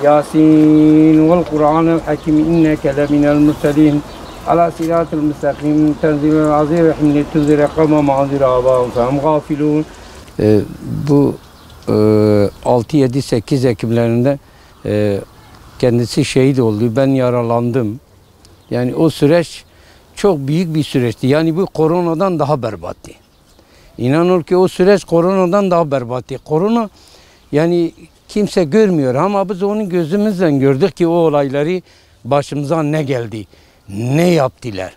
Yasin vel Kur'an'el hakim inneke leminel murselin ala siratel müstakim tenzilel azir rahimli tünzire kavme ma'azir abâhum fehum gafilûn. Bu 6-7-8 Ekimlerinde kendisi şehit oldu. Ben yaralandım. Yani o süreç çok büyük bir süreçti. Yani bu koronadan daha berbattı. İnanın ki o süreç koronadan daha berbattı. Korona yani kimse görmüyor ama biz onun gözümüzle gördük ki o olayları başımıza ne geldi, ne yaptılar.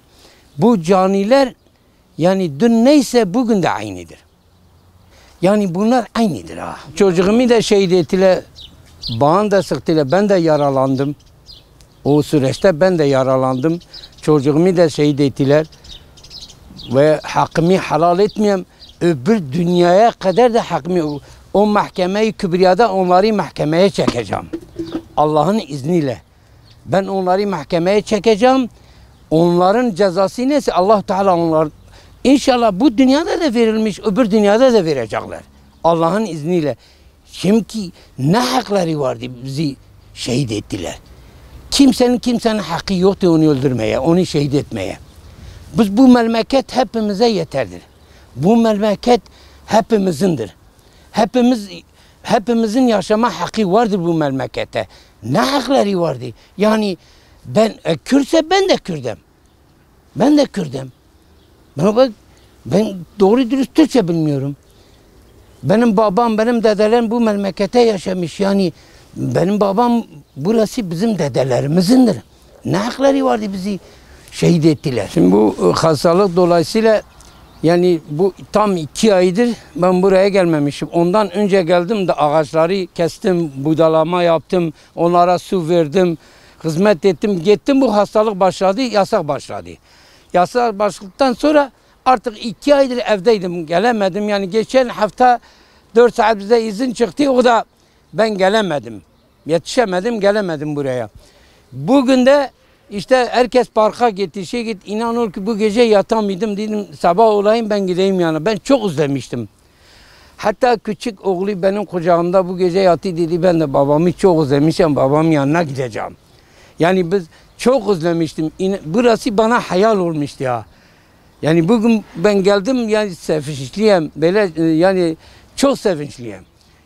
Bu caniler yani dün neyse bugün de aynıdır. Yani bunlar aynıdır ha. Çocuğumu da şehit ettiler, bana da sıktılar, ben de yaralandım. O süreçte ben de yaralandım. Çocuğumu da şehit ettiler. Ve hakkımı helal etmeyeyim. Öbür dünyaya kadar da hakkımı, o mahkemeyi kübriyada onları mahkemeye çekeceğim. Allah'ın izniyle. Ben onları mahkemeye çekeceğim. Onların cezası neyse Allah Teala onlar İnşallah bu dünyada da verilmiş, öbür dünyada da verecekler. Allah'ın izniyle. Şimdi ne hakları vardı bizi şehit ettiler. Kimsenin hakkı yoktu onu öldürmeye, onu şehit etmeye. Biz bu memleket hepimize yeterdir. Bu memleket hepimizindir. Hepimizin yaşama hakkı vardır bu memlekete. Ne hakları vardı? Yani ben Kürtse ben de Kürt'üm. Ben de Kürt'üm. Ben doğru dürüst Türkçe bilmiyorum. Benim babam, benim dedelerim bu memlekete yaşamış. Yani benim babam burası bizim dedelerimizin. Ne hakları vardı bizi şehit ettiler. Şimdi bu hastalık dolayısıyla yani bu tam 2 aydır ben buraya gelmemişim. Ondan önce geldim de ağaçları kestim, budalama yaptım, onlara su verdim, hizmet ettim, gittim bu hastalık başladı, yasak başladı. Yasak başladıktan sonra artık 2 aydır evdeydim, gelemedim. Yani geçen hafta 4 saat bize izin çıktı, o da ben gelemedim. Yetişemedim, gelemedim buraya. Bugün de işte herkes parka gitti, İnanın ki bu gece yatamıyordum, dedim sabah olayım ben gideyim yani. Ben çok özlemiştim. Hatta küçük oğlu benim kucağımda bu gece yattı dedi, ben de babamı çok özlemişim, babamın yanına gideceğim. Yani biz çok özlemiştim. Burası bana hayal olmuştu ya. Yani bugün ben geldim yani sevinçliyim. Böyle yani çok sevinçliyim.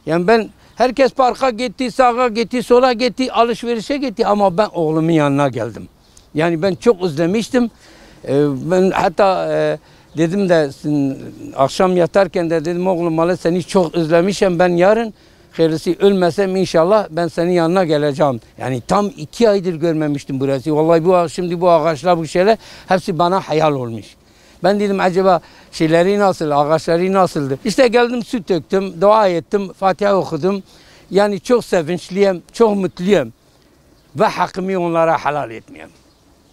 Yani ben herkes parka gitti, sağa gitti, sola gitti, alışverişe gitti ama ben oğlumun yanına geldim. Yani ben çok özlemiştim. Ben hatta dedim de akşam yatarken de dedim oğlum valla seni çok özlemişim. Ben yarın hayırlısı ölmesem inşallah ben senin yanına geleceğim. Yani tam 2 aydır görmemiştim burası. Vallahi şimdi bu ağaçlar bu şeyler hepsi bana hayal olmuş. Ben dedim acaba şeyleri nasıl, ağaçları nasıldı? İşte geldim su döktüm, dua ettim, Fatiha okudum. Yani çok sevinçliyim, çok mutluyum. Ve hakkımı onlara helal etmeyeyim.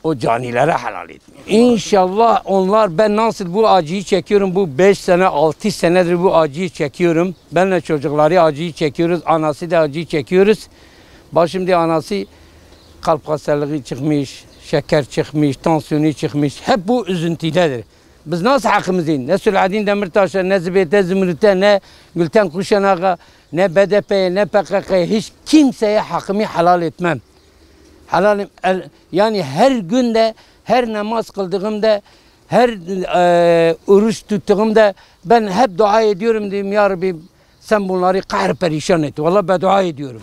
O canilere helal etmeyeyim. İnşallah onlar, ben nasıl bu acıyı çekiyorum, bu 5 sene, 6 senedir bu acıyı çekiyorum. Benle çocukları acıyı çekiyoruz, anası da acıyı çekiyoruz. Şimdi anası kalp hastalığı çıkmış, şeker çıkmış, tansiyonu çıkmış. Hep bu üzüntüdedir. Biz nasıl hakkımızın? Ne Selahattin Demirtaş'a, ne Zibeyte Zümrüt'e, ne Gülten Kuşanak'a, ne BDP'ye, ne PKK'ya hiç kimseye hakkımı helal etmem. Helalim, yani her günde, her namaz kıldığımda, her oruç tuttuğumda ben hep dua ediyorum diyeyim ya Rabbi sen bunları kahır perişan et. Vallahi ben dua ediyorum.